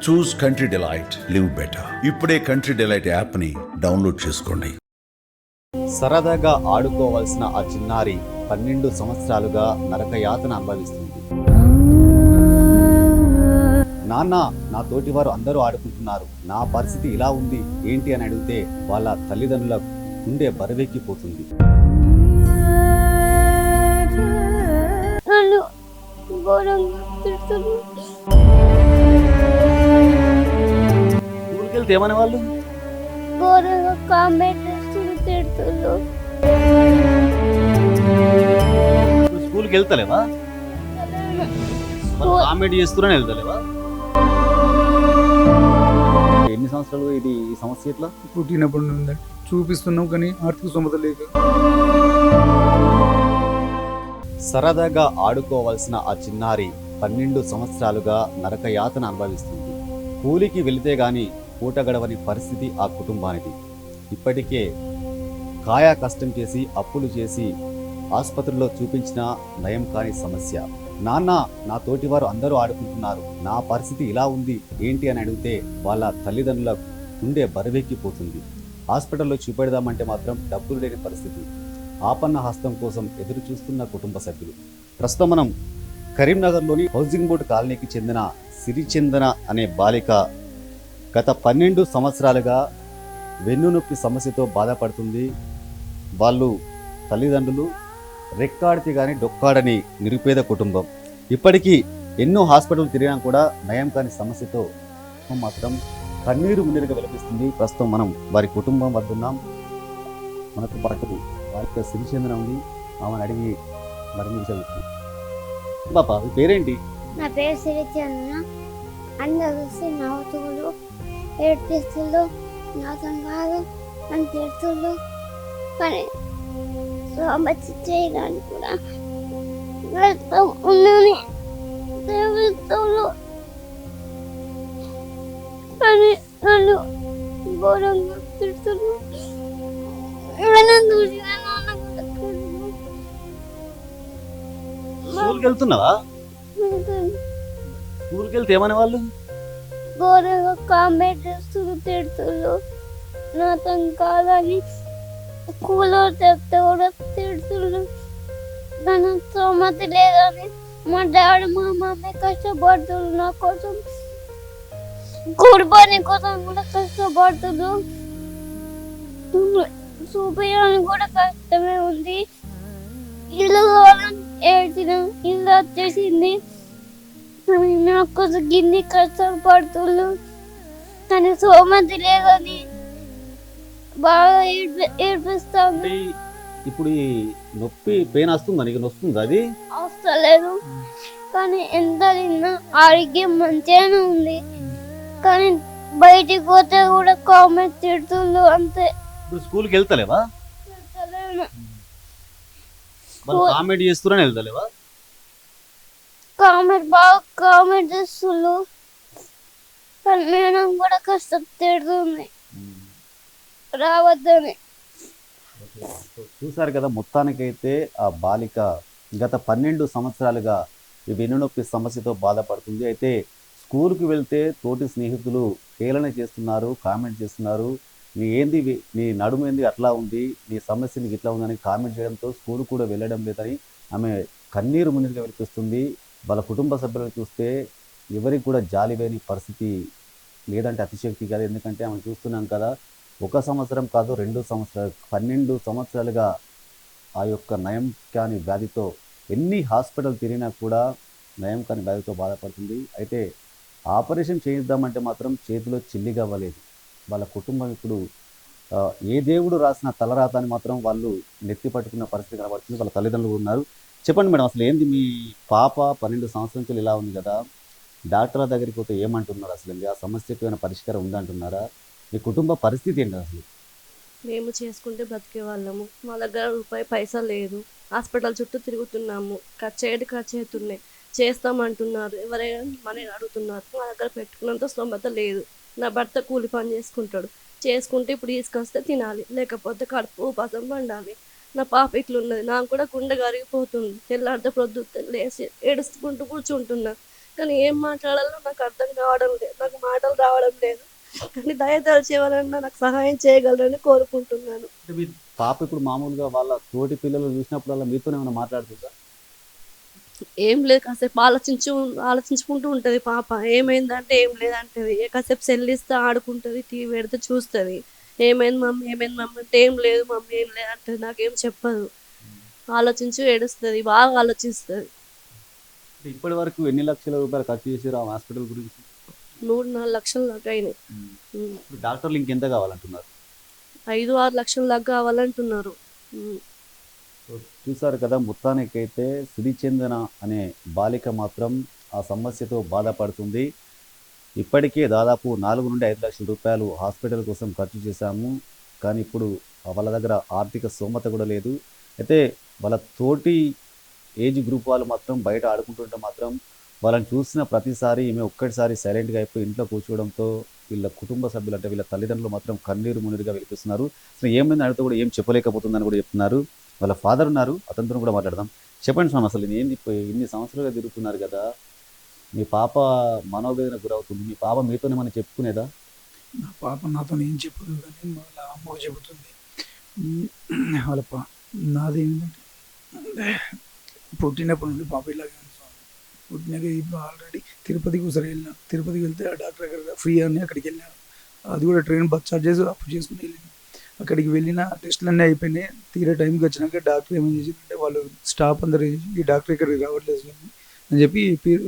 చూస్ country delight, live better. ఇప్పుడే country delight app ని download చేసుకోండి. సరదాగా ఆడుకోవాల్సిన ఆ చిన్నారి 12 సంవత్సరాలుగా నరకయాతన అనుభవిస్తుంది. నాన్న, నా తోటి వారు అందరూ ఆడుకుంటున్నారు, నా పరిస్థితి ఇలా ఉంది ఏంటి అని అడిగితే వాళ్ళ తల్లిదండ్రుల గుండె బరువెక్కిపోతుంది. స్కూల్కి వెళ్తే ఏమనే వాళ్ళు స్కూల్కి వెళ్తలేవా? కామెడీ చేస్తున్నా వెళ్తలేవా? ఎన్ని సంవత్సరాలు ఇది ఈ సమస్య? ఎట్లా పుట్టినప్పుడు ఉందండి, చూపిస్తున్నాం కానీ ఆర్థిక స్తోమత లేక. సరదాగా ఆడుకోవాల్సిన ఆ చిన్నారి 12 సంవత్సరాలుగా నరకయాతన అనుభవిస్తుంది. కూలికి వెళితే గాని పూట గడవని పరిస్థితి ఆ కుటుంబానికి. ఇప్పటికే కాయా కష్టం చేసి అప్పులు చేసి ఆసుపత్రిలో చూపించిన నయం కాని సమస్య. నాన్న, నా తోటివారు అందరూ ఆడుకుంటున్నారు, నా పరిస్థితి ఇలా ఉంది ఏంటి అని అడిగితే వాళ్ళ తల్లిదండ్రుల గుండె బరువెక్కిపోతుంది. హాస్పిటల్లో చూపెడదామంటే మాత్రం డబ్బులు లేని పరిస్థితి. ఆపన్న హస్తం కోసం ఎదురు చూస్తున్న కుటుంబ సభ్యులు. ప్రస్తుతం మనం కరీంనగర్లోని హౌసింగ్ బోర్డు కాలనీకి చెందిన సిరిచందన అనే బాలిక గత 12 సంవత్సరాలుగా వెన్నునొప్పి సమస్యతో బాధపడుతుంది. వాళ్ళు తల్లిదండ్రులు రెక్కాడితే కానీ డొక్కాడని నిరుపేద కుటుంబం. ఇప్పటికీ ఎన్నో హాస్పిటల్ తిరిగినా కూడా నయం కాని సమస్యతో మాత్రం కన్నీరు మున్నీరుగా విలపిస్తుంది. ప్రస్తుతం మనం వారి కుటుంబం వద్ద ఉన్నాం. మనకు పాటు వారికి సిరిచందన ఉంది, ఆమెను అడిగి మరిన్ని చదువుతుంది. బాపా, మీ పేరేంటి? నా పేరు సిరిచందన. అందరూ చూసి నవ్వుతులు, ఏడ్పిస్తులు, నాతం కాదు అని తిడుతులు. కానీ సోమతి చేయడానికి కూడా ఉన్నని సేవిస్తులు. కానీ నన్ను ఘోరంగా తిడుతులు. స్కూల్కి వెళ్తున్నావా? స్కూల్కి వెళ్తే ఏమనే వాళ్ళు ఘోరంగా కామెంట్ చేస్తులు, తిడుతులు. నాతో కాదని స్కూల్లో చెప్తే కూడా తిడుతులు. నన్ను సోమతి లేదని మా డాడీ మా మమ్మీ కష్టపడుతున్నారు. నా కోసం కూడిపోని కోసం కూడా కష్టపడుతున్నారు. చూపించడానికి కూడా కష్టమే ఉంది. ఇల్లు కావాలని ఏడ్చిన ఇల్లు వచ్చేసింది. నా కోసం గిన్ని కష్టపడుతున్నారు. కానీ సోమతి లేదని బాగా ఏడిపిస్తాను. ఇప్పుడు ఈ నొప్పి పెయిన్ వస్తుందా? నీకు వస్తుందా? అది వస్తలేదు, కానీ ఎంత తిన్నా ఆరోగ్యం మంచిగానే ఉంది. కానీ బయటికి పోతే కూడా కామెంట్ తిడుతున్నారు అంతే. ఇప్పుడు స్కూల్కి వెళ్తలేవా? కామెంట్ చేస్తున్నా వెళ్తలేవా? కామెంట్ బాగా కామెంట్ చేస్తున్నారు. కానీ మేడం కూడా కష్టం తిడుతుంది రావద్దని. చూసారు కదా, మొత్తానికైతే ఆ బాలిక గత 12 సంవత్సరాలుగా ఈ వెన్నునొప్పి సమస్యతో బాధపడుతుంది. అయితే స్కూల్కి వెళ్తే తోటి స్నేహితులు హేళన చేస్తున్నారు, కామెంట్ చేస్తున్నారు. నీ ఏంది, నీ నడుము ఏంది అట్లా ఉంది, నీ సమస్య నీకు ఇట్లా ఉందని కామెంట్ చేయడంతో స్కూల్ కూడా వెళ్ళడం లేదని ఆమె కన్నీరు మున్నీరుగా వినిపిస్తుంది. వాళ్ళ కుటుంబ సభ్యులను చూస్తే ఎవరికి కూడా జాలి వేయని పరిస్థితి లేదంటే అతిశక్తి కాదు. ఎందుకంటే ఆమె చూస్తున్నాం కదా, 1 సంవత్సరం కాదు 2 సంవత్సరాలు 12 సంవత్సరాలుగా ఆ యొక్క నయం కాని వ్యాధితో ఎన్ని హాస్పిటల్ తిరిగినా కూడా నయం కాని వ్యాధితో బాధపడుతుంది. అయితే ఆపరేషన్ చేయిద్దామంటే మాత్రం చేతిలో చిల్లిగా అవ్వలేదు. వాళ్ళ కుటుంబం ఇప్పుడు ఏ దేవుడు రాసిన తలరాత అని మాత్రం వాళ్ళు నెత్తి పట్టుకున్న పరిస్థితి కనబడుతుంది. వాళ్ళ తల్లిదండ్రులు ఉన్నారు. చెప్పండి మేడం, అసలు ఏంది మీ పాప 12 సంవత్సరాల నుంచి ఇలా ఉంది కదా, డాక్టర్ల దగ్గరికి పోతే ఏమంటున్నారు? అసలు ఆ సమస్యకు ఏమైనా పరిష్కారం ఉందంటున్నారా? మీ కుటుంబ పరిస్థితి ఏంటి అసలు? మేము చేసుకుంటే బ్రతికే వాళ్ళము, మా దగ్గర రూపాయి పైసా లేదు. హాస్పిటల్ చుట్టూ తిరుగుతున్నాము, ఖర్చు అవుతున్నాయి. చేస్తామంటున్నారు, ఎవరైనా మనీ అడుగుతున్నారు. మా దగ్గర పెట్టుకున్నంత స్తోమత లేదు. నా భర్త కూలి పని చేసుకుంటే ఇప్పుడు తీసుకొస్తే తినాలి, లేకపోతే కడుపు ఉపాసం పండాలి. నా పాప ఇట్లున్నది, నాకు కూడా గుండె కరిగిపోతుంది. తెల్లారితే ప్రొద్దుతే లేచి ఏడుచుకుంటూ కూర్చుంటున్నా. కానీ ఏం మాట్లాడాలో నాకు అర్థం కావడం లేదు. నాకు మాట ఎవరిని దయదలిచి ఎవరన్నా నాకు సహాయం చేయగలరని కోరుకుంటున్నాను. అంటే మీ పాప ఇప్పుడు మామూలుగా వాళ్ళ తోటి పిల్లలు చూసినప్పుడల్లా మీతోనే ఏమైనా మాట్లాడుతుందా? ఏం లేదు, కాసేపు ఆలోచించుకుంటూ ఉంటుంది పాప. ఏమైందంటే ఏం లేదంటది. కాసేపు సెల్ ఇస్తే ఆడుకుంటుంది, టీవీ పెడితే చూస్తుంది. ఏమైంది మమ్మీ అంటే ఏం లేదు మమ్మీ ఏం లేదు అంటది. నాకేం చెప్పదు, ఆలోచించి ఏడుస్తుంది, బాగా ఆలోచిస్తుంది. అంటే ఇప్పటి వరకు ఎన్ని లక్షల రూపాయలు ఖర్చు చేసారు ఆ హాస్పిటల్ గురించి? 3-4 లక్షల దాకా అయినాయి. ఇప్పుడు డాక్టర్లు ఇంకెంత కావాలంటున్నారు? 5-6 లక్షల దాకా కావాలంటున్నారు. సో చూసారు కదా, మొత్తానికైతే సిరిచందన అనే బాలిక మాత్రం ఆ సమస్యతో బాధపడుతుంది. ఇప్పటికే దాదాపు 4 నుండి 5 లక్షల రూపాయలు హాస్పిటల్ కోసం ఖర్చు చేశాము, కానీ ఇప్పుడు వాళ్ళ దగ్గర ఆర్థిక స్తోమత కూడా లేదు. అయితే వాళ్ళ తోటి ఏజ్ గ్రూప్ వాళ్ళు మాత్రం బయట ఆడుకుంటుంటే మాత్రం వాళ్ళని చూసిన ప్రతిసారి ఈమె ఒక్కటిసారి సైలెంట్గా అయిపోయి ఇంట్లో కూర్చోవడంతో వీళ్ళ కుటుంబ సభ్యులు అంటే వీళ్ళ తల్లిదండ్రులు మాత్రం కన్నీరు మున్నీరుగా వినిపిస్తున్నారు. అసలు ఏమైంది అడిగితే కూడా ఏం చెప్పలేకపోతుందని కూడా చెప్తున్నారు. వాళ్ళ ఫాదర్ ఉన్నారు, అతనితో కూడా మాట్లాడదాం. చెప్పండి స్వామి, అసలు ఏంది ఇన్ని సంవత్సరాలుగా తిరుగుతున్నారు కదా, మీ పాప మనోవేదన గురవుతుంది, మీ పాప మీతోనే మనం చెప్పుకునేదా? నా పాప నాతో ఏం చెప్పదు, కానీ వాళ్ళ అమ్మకు చెబుతుంది. వాళ్ళ నాది ఏంటంటే పుట్టినప్పటి నుండి పాప ఇలాగే ఉంది స్వామి. పుట్టినాక ఇప్పుడు ఆల్రెడీ తిరుపతికి ఒకసారి వెళ్ళినా. తిరుపతికి వెళ్తే ఆ డాక్టర్ దగ్గర ఫ్రీ అని అక్కడికి వెళ్ళాను. అది కూడా ట్రైన్ బస్ చార్జెస్ అప్పు చేసుకుని వెళ్ళాను. అక్కడికి వెళ్ళిన టెస్టులు అన్నీ అయిపోయినాయి. తీరే టైంకి వచ్చినాక డాక్టర్ ఏమేం చేసిందంటే వాళ్ళు స్టాఫ్ అందరూ ఈ డాక్టర్ ఇక్కడికి రావట్లేదు అని చెప్పి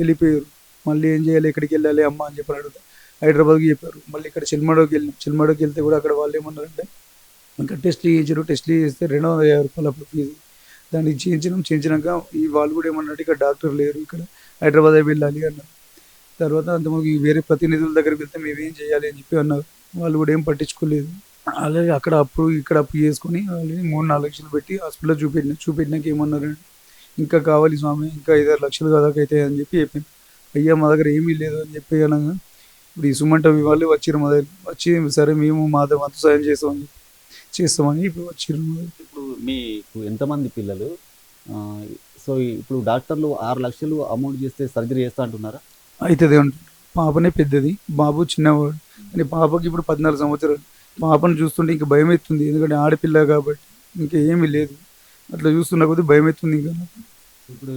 వెళ్ళిపోయారు. మళ్ళీ ఏం చేయాలి, ఎక్కడికి వెళ్ళాలి అమ్మ అని చెప్పి అడుగుతారు. హైదరాబాద్కి చెప్పారు. మళ్ళీ ఇక్కడ చిల్మడోకి వెళ్ళాం. చిల్మడోకి వెళ్తే కూడా అక్కడ వాళ్ళు ఏమన్నారంటే ఇంకా టెస్ట్లు చేయించారు. టెస్ట్లు చేస్తే 250 రూపాయలు అప్పుడు ఫీజు. దాన్ని చేయించినాక ఈ వాళ్ళు కూడా ఏమన్నట్టు ఇక్కడ డాక్టర్ లేరు, ఇక్కడ హైదరాబాద్ వెళ్ళాలి అన్నారు. తర్వాత అంతమంది వేరే ప్రతినిధుల దగ్గరికి వెళ్తే మేమేం చేయాలి అని చెప్పి అన్నారు. వాళ్ళు కూడా ఏం పట్టించుకోలేదు. అలాగే అక్కడ అప్పుడు ఇక్కడ అప్పు చేసుకొని వాళ్ళు 3-4 లక్షలు పెట్టి హాస్పిటల్లో చూపెట్టినాక ఏమన్నారంటే ఇంకా కావాలి స్వామి, ఇంకా 5-6 లక్షలు దాకా అవుతాయి అని చెప్పి చెప్పాను. అయ్యా మా దగ్గర ఏమీ లేదు అని చెప్పి అనగా ఇప్పుడు ఈ సుమంట వాళ్ళు వచ్చారు మా దగ్గర. వచ్చి సరే మేము మా వంతు సాయం చేస్తామని ఇప్పుడు వచ్చారు. ఇప్పుడు మీకు ఎంతమంది పిల్లలు? సో ఇప్పుడు డాక్టర్లు 6 లక్షలు అమౌంట్ చేస్తే సర్జరీ చేస్తా అంటున్నారా? అవుతుంది అంటారు. పాపనే పెద్దది, బాబు చిన్నవాడు. కానీ పాపకి ఇప్పుడు 14 సంవత్సరాలు. పాపను చూస్తుంటే ఇంకా భయం అవుతుంది, ఎందుకంటే ఆడపిల్ల కాబట్టి. ఇంకా ఏమీ లేదు, అట్లా చూస్తున్న కొద్దీ భయం అవుతుంది. ఇంకా ఇప్పుడు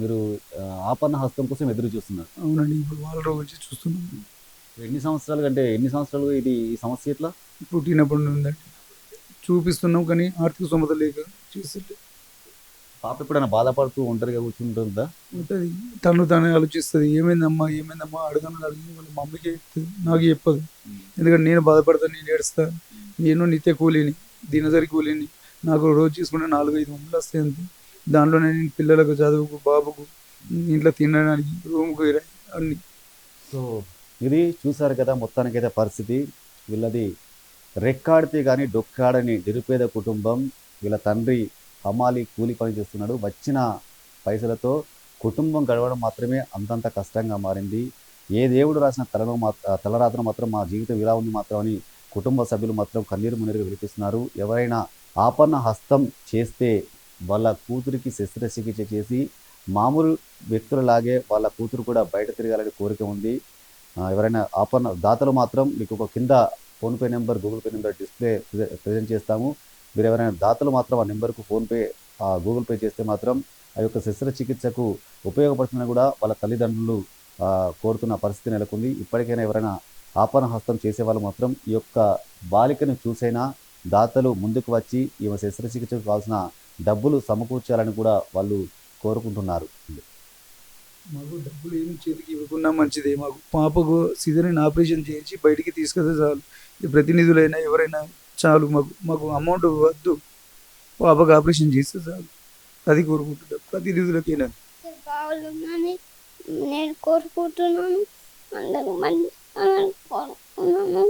మీరు ఆపన్న హస్తం కోసం ఎదురు చూస్తున్నారు? అవునండి, ఇప్పుడు వాళ్ళ గురించి చూస్తున్నాం. ఎన్ని సంవత్సరాలు ఇది ఈ సమస్య ఎట్లా? పుట్టినప్పటి నుండి చూపిస్తున్నాం, కానీ ఆర్థిక స్తోమత లేక చేస్తుంటే. పాప ఎప్పుడైనా బాధపడుతూ ఒంటరిగా కూర్చుంటుందా? ఉంటుంది, తను ఆలోచిస్తుంది. ఏమైందమ్మా అడగని వాళ్ళ మమ్మీకి చెప్తుంది, నాకు చెప్పదు. ఎందుకంటే నేను బాధపడతాను, నేను ఏడుస్తాను. నేను నిత్య కూలీని, దినసరి కూలీని. నాకు రోజు తీసుకుంటే 4-5 వందలు వస్తాయి అంతే. దాంట్లోనే నేను పిల్లలకు, చదువుకు, బాబుకు, ఇంట్లో తినడానికి, రూమ్కు అన్ని. సో ఇది చూసారు కదా, మొత్తానికైతే పరిస్థితి వీళ్ళది రెక్కాడితే కానీ డొక్కాడని నిరుపేద కుటుంబం. వీళ్ళ తండ్రి హమాలి కూలి పని చేస్తున్నాడు. వచ్చిన పైసలతో కుటుంబం గడవడం మాత్రమే అంతంత కష్టంగా మారింది. ఏ దేవుడు రాసిన తలరాత్రం మాత్రం మా జీవితం ఇలా ఉంది మాత్రం అని కుటుంబ సభ్యులు మాత్రం కన్నీరు మున్నీరుగా వినిపిస్తున్నారు. ఎవరైనా ఆపన్న హస్తం చేస్తే వాళ్ళ కూతురికి శస్త్రచికిత్స చేసి మామూలు వ్యక్తులలాగే వాళ్ళ కూతురు కూడా బయట తిరగాలని కోరిక ఉంది. ఎవరైనా ఆపన్న దాతలు మాత్రం మీకు ఒక కింద PhonePe number, Google pay number display present చేస్తాము. మీరు ఎవరైనా దాతలు మాత్రం ఆ నెంబర్కు ఫోన్పే, గూగుల్ పే చేస్తే మాత్రం ఆ యొక్క శస్త్రచికిత్సకు ఉపయోగపడుతుందని కూడా వాళ్ళ తల్లిదండ్రులు కోరుతున్న పరిస్థితి నెలకొంది. ఇప్పటికైనా ఎవరైనా ఆపన్న హస్తం చేసేవాళ్ళు మాత్రం ఈ యొక్క బాలికను చూసైనా దాతలు ముందుకు వచ్చి ఈమె శస్త్రచికిత్సకు కావాల్సిన డబ్బులు సమకూర్చాలని కూడా వాళ్ళు కోరుకుంటున్నారు. మాకు డబ్బులు ఏమి చేతికి ఇవ్వకుండా మంచిదే. మాకు పాపకు సిజరీన్ ఆపరేషన్ చేయించి బయటికి తీసుకొస్తే చాలు. ఈ ప్రతినిధులైనా ఎవరైనా చాలు, మాకు అమౌంట్ వద్దు, పాపకు ఆపరేషన్ చేస్తే చాలు. అది కోరుకుంటున్నాం ప్రతినిధులకైనా. కావాలని నేను కోరుకుంటున్నాను. అందరూ మంచి కోరుకుంటున్నాను.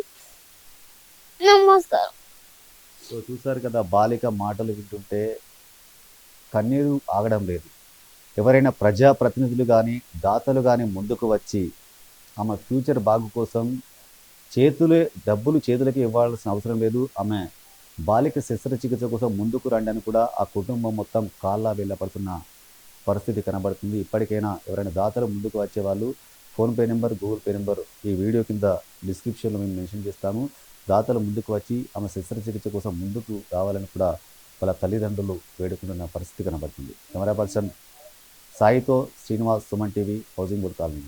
నమస్కారం. సో చూసారు కదా, బాలిక మాటలు వింటుంటే కన్నీరు ఆగడం లేదు. ఎవరైనా ప్రజాప్రతినిధులు కానీ దాతలు కానీ ముందుకు వచ్చి ఆమె ఫ్యూచర్ బాగు కోసం డబ్బులు చేతులకి ఇవ్వాల్సిన అవసరం లేదు, ఆమె బాలిక శస్త్రచికిత్స కోసం ముందుకు రండి అని కూడా ఆ కుటుంబం మొత్తం కాళ్ళ వెళ్ళపడుతున్న పరిస్థితి కనబడుతుంది. ఇప్పటికైనా ఎవరైనా దాతలు ముందుకు వచ్చే వాళ్ళు PhonePe number, Google pay number ఈ వీడియో కింద డిస్క్రిప్షన్లో మేము మెన్షన్ చేస్తాము. దాతలు ముందుకు వచ్చి ఆమె శస్త్రచికిత్స కోసం ముందుకు రావాలని కూడా వాళ్ళ తల్లిదండ్రులు వేడుకుంటున్న పరిస్థితి కనబడుతుంది. కెమెరా పర్సన్ సాయితో Srinivas, Suman TV, housing board colony.